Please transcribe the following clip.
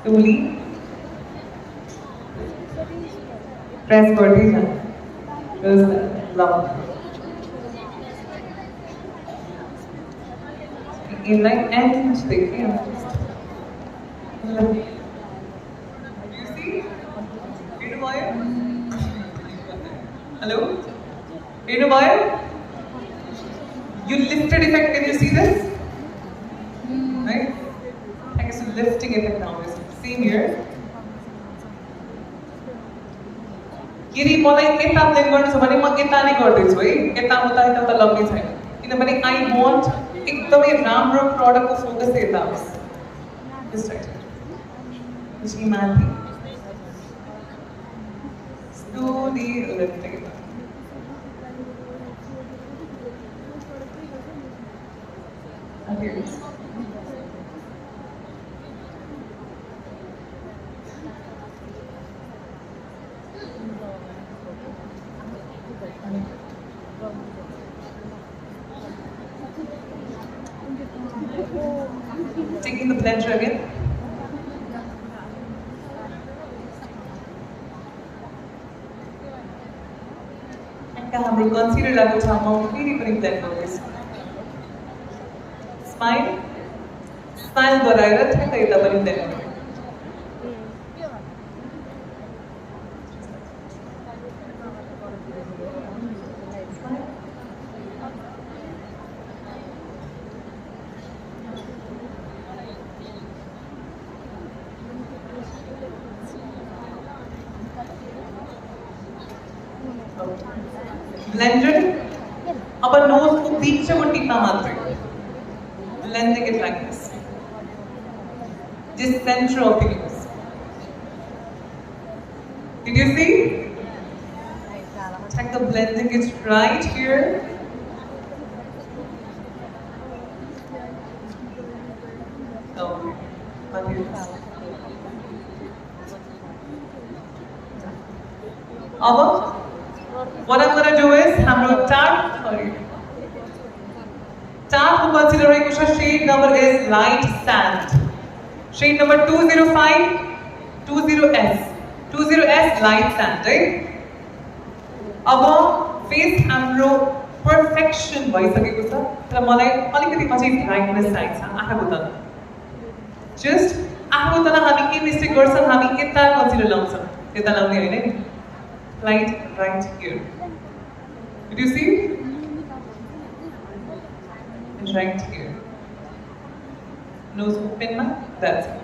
टोली press गर्दै जानु ल यसलाई एन्ड देख्ने हेलो हेर्नुभयो यो lifted effect can you see this right I guess a lifting effect now is same here यदि मलाई यता ब्लेन्ड गर्नु छ भने म यता नै गर्दैछु है यता उता यता उता लग्ने छैन किनभने आई वान्ट एकदमै राम्रो प्रडक्टको फोकस चाहिँ यता होस् दिस राइट यसरी माथि slowly lifting it up. And here it is. Taking the blender again. हाम्रो कन्सिडर लागेको ठाउँमा फेरि पनि ब्लेन्ड गर्दैछ स्माइल गराएर ठ्याक्कै यता पनि ब्लेन्ड गर्नु blender अब nose को पीछे को टिपा मात्र blending it like this just center of the nose did you see check the blending is right here okay अब what I'm going to do is हाम्रो चार्ट को consider गरेको छ shade number is light sand shade number 205 20s 20s light sand right अब face हाम्रो perfection भइसकेको छ तर मलाई अलिकति पछि brightness चाहिन्छ आँखाको तल just आँखाको तल हामी के मिस्टेक गर्छौं हामी यता कन्सिलर लाउँछौं त्यता लाउने हैन नि light right here. Did you see? Right here. Nose open, that's it.